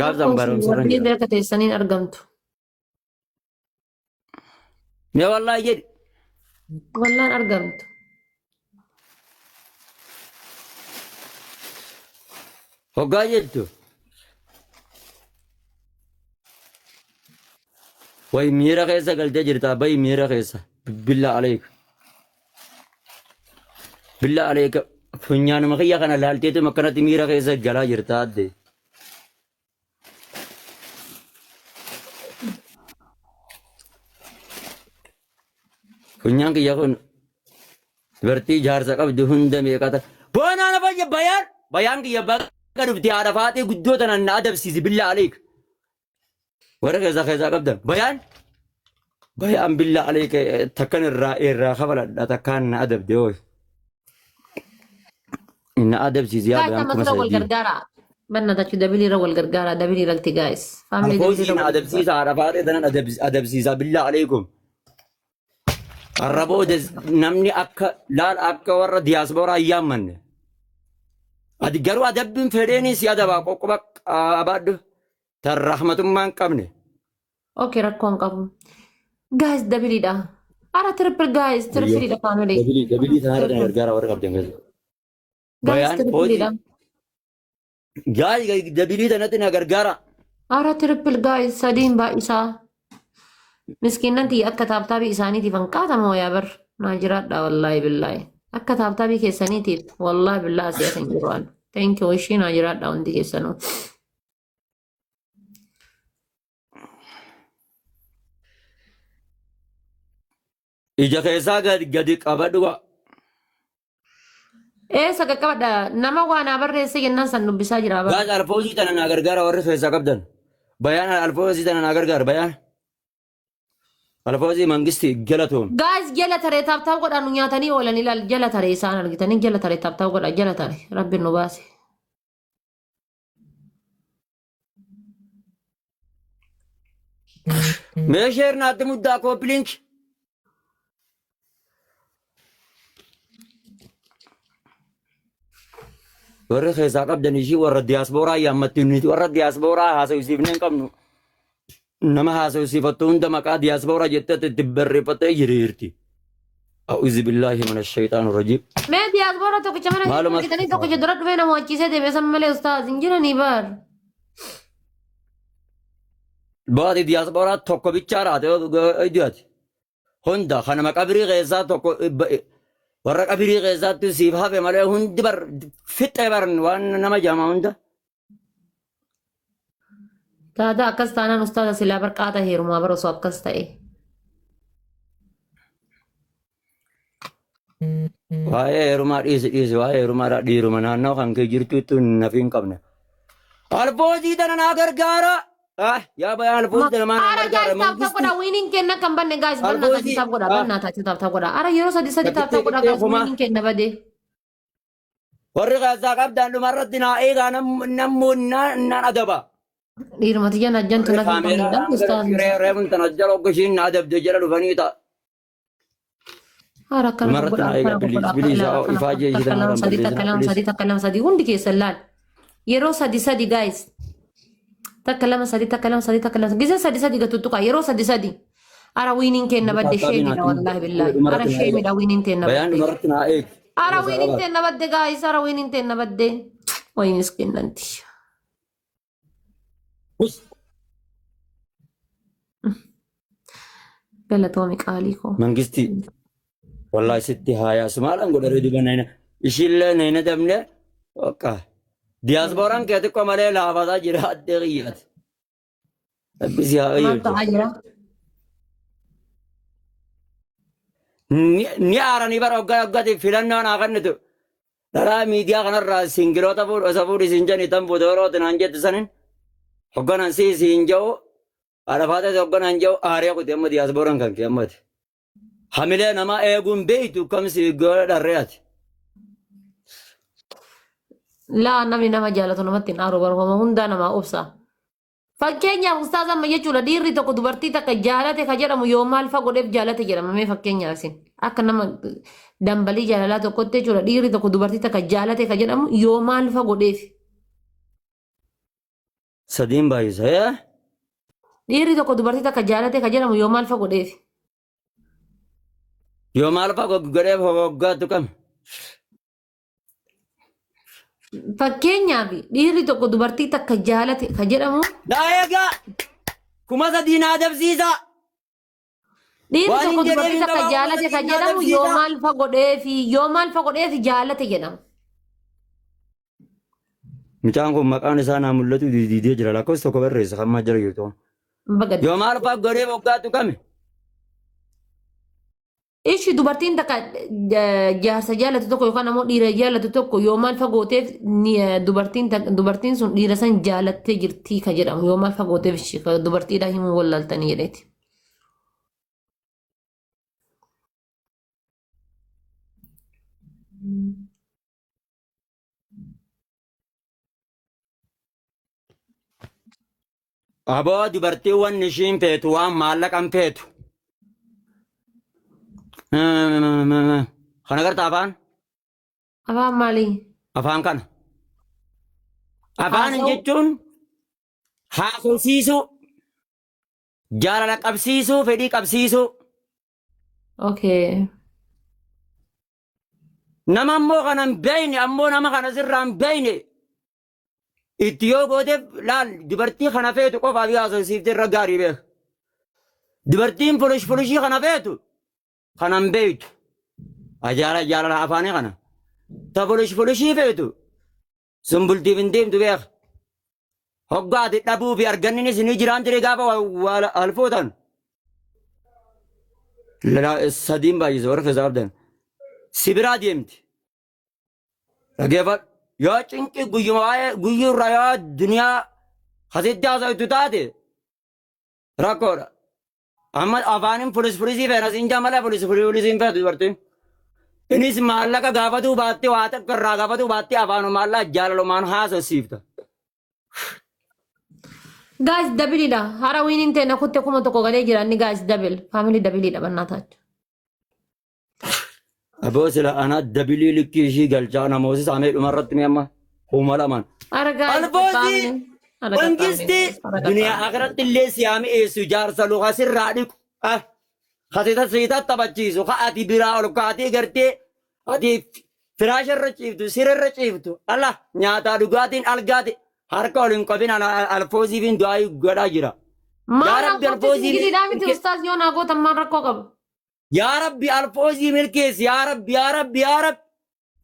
gaafsan barumsa warri beeka teessaniin argamtu. ne wallahi jedhi Wallaan argamtu. hoggaa jettu way miira keessa galtee jirta bay miira keessa billa aleek billa aleek funyaanuma kiyya kana laalteetu akkanatti miira keessa galaa jirta adde funyaan kiyya kun dubartii jaarsa qabdu hunda meeqata boonaa na fayya bayaan kiyya bakka dhufti haadha faatee guddoo tanan na adabsiisi billa aleek warra keessaa qabdan bayaan billa aleek takkan irraa kafaladha takkaan na adabde ooy na adabsiisi yaa bayaan kuma Guys, wal sadii gargaara. Bannatachu dabiliirra wal gargaara. Dabilii ralti guys. Family alfoosii dabiliirra na wal adabsiisa haadha faatee tanan adabsiisa billa aleekum arraboodes namni akka laal akka warra diyaaspooraa hin yaammanne ati garuu adabbiin fedheenii si adabaa qoqqoba abaadhu tan rahmatummaan qabne Okay, rakkoon qabu. Guys, dabiliidha. Ara triple guys, triple family. dabilii tanarra na gargaara warra qabdan keessa Guys, bayaan triple gaay dabilii tanatti na gargaara Ara triple guys, sadiin baay'isaa. Miskiinantii akka taabtaabii isaaniitiif hanqaatamoo yaa bar. Naa jiraadha wallaahi billaahi. Akka taabtaabii keessaniitiif wallaahi billaahi asii asan jiru an. Thank you, ishii naa jiraadha hundi keessanuu. ija keessaa gadi qabadhu Eessa qaqqabadha nama waa naa barreesse jennaan san dubbisaa jira bar. gaas alfoosii tana na gargaara warri keessaa qabdan bayaan alfoosii tana na gargaara bayaan alfoosii mangisti galatoom Guys, jala taree taabtaab godhaa nu nyaatanii oolan ilaal jala taree isaan argitanii jala taree taabtaab godhaa jala taree rabbiin nu baase. meesheer naatti muddaa kooppiliink warri keessaa qabdan ishii warra diyaaspooraa yaammatti nuti warra diyaaspooraa haasawisiifnee hin qabnu nama haasawisiifattu hunda maqaa diyaaspooraa jettee itti barreeffattee jiriirti. أعوذ بالله من الشيطان الرجيم. Mee diyaaspoora tokkicha mana Maaluma- argitanii tokkicha dura dhufee nama wachiisee deemee san malee ustaaz hin jiranii bar. Baati diyaaspooraa tokko bichaa raate idiyaati. Hunda kanama qabrii keessaa tokko warra qabrii keessaatti siif hafe malee hundi bar fixee bar waan nama jaamaa hunda. Taata akkas taanaan ustaaza silaa bar qaata heerumaa bar osoo akkas ta'e. Waa'ee heerumaa dhiisi waa'ee heerumaa dhiiruma naannoo kan kee jirtuutti nafi hin qabne. Alfoosii tana naa gargaara. Yaa bayaa alfoosii tana maa naa Ara gargaara. guys taabtaa godhaa wiiniin kenna kan banne guys bannaa Alfoosii- taachuu taaf godhaa bannaa taachuu taaf godhaa. Ara yeroo sadi Gatii taabtaa godhaa guys kumaa. wiiniin kenna badee. Warri keessaa qabdaan dhumarratti naa eegaa nan adaba. Dhiirumati jan ajjantu nafi hin qabnedha ustaaz. Reefun tana jala oggoshiin na adabde jala dhufanii ta'a. Ara akkana Dhumarratti godhaa naa eegaa bilisa ifaa jee takka lama sadii takka lama sadii takka lama sadii hundi keessan laal. Yeroo sadi guys. Takka lama sadii takka lama sadii takka lama gisee sadi gatuttuqa yeroo sadi. Ara wiiniin kenna badde sheemidha wallahi billahi. Ara sheemidha wiiniin kenna Bayaan badde. dhumarratti naa eegi. Ara wiiniin kenna badde guys ara wiiniin kenna badde. Wayinis kennanti. Galatoomi qaalii koo. Mangisti wallahi sitti haayaa sumaalaan godhare dibanayna ishiillee nayna dabne oqa diyaaspooraan kee xiqqoo malee laafataa jira addee qiyyaati. Abbisi haa Maal qayyootu. ta'aa jira? Ni aaranii bara waggaatti filannoo naa kennitu. Dharaa miidiyaa kanarraa singiloota fuudhasa fuudhisiin janii tan fuudhorooti naan jetti sanin hogganan siin ja'u alafaatee hogganan ja'u aariyaa kuti amma diyaaspooraan kan kee ammati. Hamilee namaa eeguun beeytu kamsi dharreeti. Laa namni nama jaalatu namatti hin aaru barbaama hundaa namaa obsa. Fakkeenyaaf ustaaz amma jechuudha dhiirri tokko dubartii takka jaalate ka jedhamu yoo maal fa godheef jaalate jedhama mee fakkeenyaaf isin akka nama dambalii jaalalaa tokkotti jechuudha dhiirri tokko dubartii takka jaalate ka jedhamu yoo maal fa godheef. Sadiin baay'isa. Dhiirri tokko dubartii takka jaalate ka jedhamu yoo maal fa godheef. Yoo maal fa'aa godheef hoggaatu kam? Fakkeenyaaf dhiirri tokko dubartii takka jaalate ka jedhamu. Egaa kuma sadii naa dabsiisa. Dhiirri Waan tokko hin dubartii jedheen takka qabaa jaalate ka kuma jedhamu sadii yoo naa maal fa godheefi yoo maal fa godheefi jaalate jedhama. Mucaan kun maqaan isaa naa mul'atu diidee jira lakkoofsa tokko barreessa kan maa jira jirtu. Bagadi. Yoo maal fa'aa godheef hoggaatu kami? Ishi dubartiin takka jaarsa jaalatu tokko yookaan ammoo dhiira jaalatu tokko yoo maal fa gooteef dubartiin sun dhiira san jaalattee jirtii ka jedhamu yoo maal fa gooteef ishi dubartiidhaa himuu wallaaltanii jedheeti. Aboo dubartiiwwan ishiin feetu waan maallaqan feetu. Kana garta afaan? Afaan maalii? Afaan kana. Afaan Haasa'u. jechuun haasofsiisuu, jaalala qabsiisuu, fedhii qabsiisuu. Okay. Nama ammoo kana hin beeyne ammoo nama kana sirraa hin beeyne. Itti yoo gooteef laal dubartii kana feetu qofaa fi haasofsiiftee irra gaarii beeka. Dubartiin fulishii kana feetu kana hin beeytu. Jaalala afaanii kana. Ta fulishii feetu sun bultiif hin deemtu beeka. Hoggaati dhabuu fi arganninis ni jiraan ture gaafa alfootan. Sadiin baay'isa warra keessaa qabdan. Sibiraa deemti. Dhageeffadhu. Yoo cinqi guyyuurra yoo duniyaa asitti haasa'utu taate rakkoodha. Amma afaanin fulisii feena siin jaamala fulisiin feetu dubartiin. Innis maallaqa gaafatuu baattee waa takka irraa gaafatuu baattee afaanuma maallaqa jaalalumaan haasofsiifta. Guys, dabilidha. Hara wiiniin ta'e nakutte kuma tokko galee jira inni guys dabil. Family dabilidha bannaa taatu. Aboo sila ana dabilii likkii ishii galchaa namoota saamee dhumarratti mi'amma kuma lamaan. Hara guys. Alboosii mangisti duniyaa akhiratti illee siyaami eessu jaarsa luka sirraa dhiqu. Hasita siita taphachiisu ka ati biraa ol kaatee gartee ati firaasha irra ciiftu sirra irra ciiftu Allah nyaataa dhugaatiin algaate harka ol hin qabin alfoosii fi du'aa godhaa jira. Maal rakkootti sigiriidhaa miti ustaas yoo naa gootan maal rakkoo qabu? Yaa Rabbi alfoosii milkeessi yaa Rabbi yaa Rabbi yaa Rabbi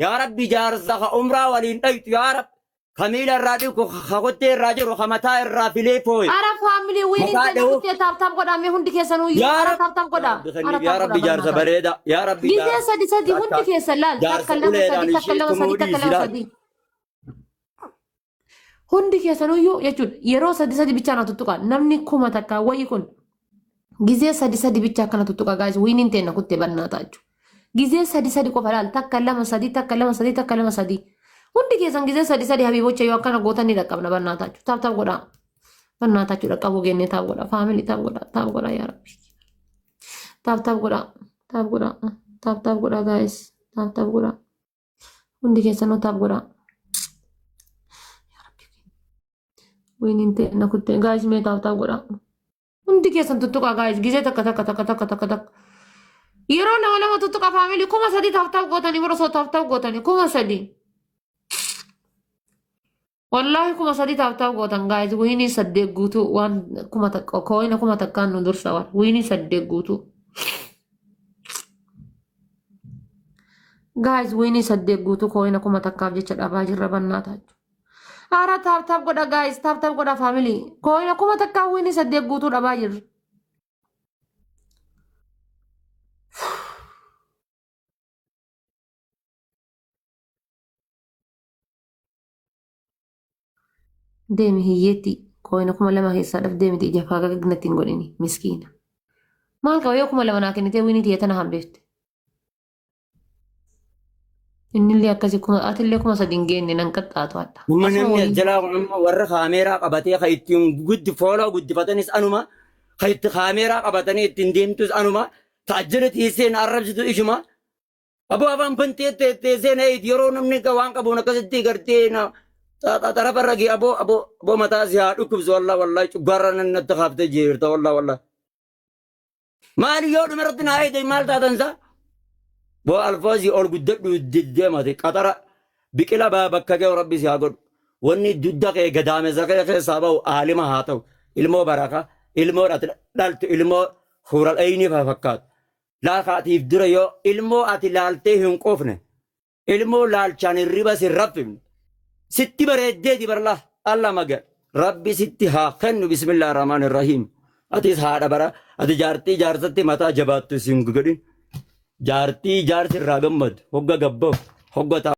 yaa Rabbi jaarsa ka umraa waliin dhaytu yaa Rabbi kamiila irraa dhiqu ka kottee irraa jiru ka mataa irraa filee fooye. Hara family wiiniin ta'e nakutte taap godhamee hundi keessanuu hara taap godhaa. Yaa Rabbi jaarsa bareeda yaa Rabbi Gizee sadi hundi keessa laal takka lama sadi takka lama sadi takka lama sadi. Hundi keessanuyyuu jechuudha yeroo sadi bichaa na tuttuqa namni kuma takka wayii kun gizee sadi bichaa akkana tuttuqa gaas wiiniin ta'e nakutte bannaa taa'achu. Gizee sadi qofa laal takka lama sadi takka lama sadi takka lama sadi. Hundi keessan gizee sadi habiibocha yoo akkana gootan ni dhaqqabna bannaa taa'achu. Taap godhaa. Bannaa taa'achu dhaqqabuu geennee taap godhaa. Faamilii taap godhaa yaa Rabbi. Taap godhaa. Taap godhaa gaas. Taap godhaa. Hundi keessanuu taap godhaa. Wiiniin ta'e nakutte gaas mee taap godhaa. Hundi keessan tuttuqaa gaas gizee takka. Yeroo lama tuttuqa faamilii kuma sadi taap gootanii bira soo taap gootanii kuma sadi. Wallahi kuma sadi taap gootan gaas wiinii saddeet guutuu waan kuma takka kooyina kuma takkaan nu dursa waan wiinii saddeet guutuu. Gaas wiinii saddeet guutuu kooyina kuma takkaaf jecha dhabaa jirra bannaa taa'achu. Hara taap godha gaas taap godha faamilii kooyina kuma takkaan wiinii saddeet guutuu dhabaa jirra. Deemi hiyyeetti kooyina kuma lama keessaa dhaf deemiti ija faagaa gagnatti hin godhini miskiina. Maal qaba yoo kuma lama naa kennitee wiinii tiyya tana hambeefte. Innillee akkasii atillee kuma sadi hin geenne nan qaxxaatu adda. Amma namni jalaa warra kaameeraa qabatee ka ittiin fooloo guddifatanis anuma ka itti kaameeraa qabatanii ittiin deemtus anuma taajjala teesseen arrabsitu ishuma. Aboo afaan bantee teesseen yeroo namni waan qabuun akkasitti gartee ترى برقي أبو متاسي هادوكبز والله جبرنا نتخاف تجير والله مالي يوم مرتنا هاي مال تنسى بو الفوزي أول قدر ضد ما تي قطر بكلا بابك كجو ربي سياقول وني ضد كي قدام زكاة كي سابو عالم هاتو علمو بركة علمو رات علمو خور الأيني ففكات لا خاطيف دريو علمو أتلالته هم قفنه علمو لالشان الربا سرفم ستي بريدة دي برلا الله مجر ربي ستي هاكن بسم الله الرحمن الرحيم أتيس هذا برا أتي جارتي متا جبات سينغ جارتي جارس الرقم مد هوجا جبّو هوجا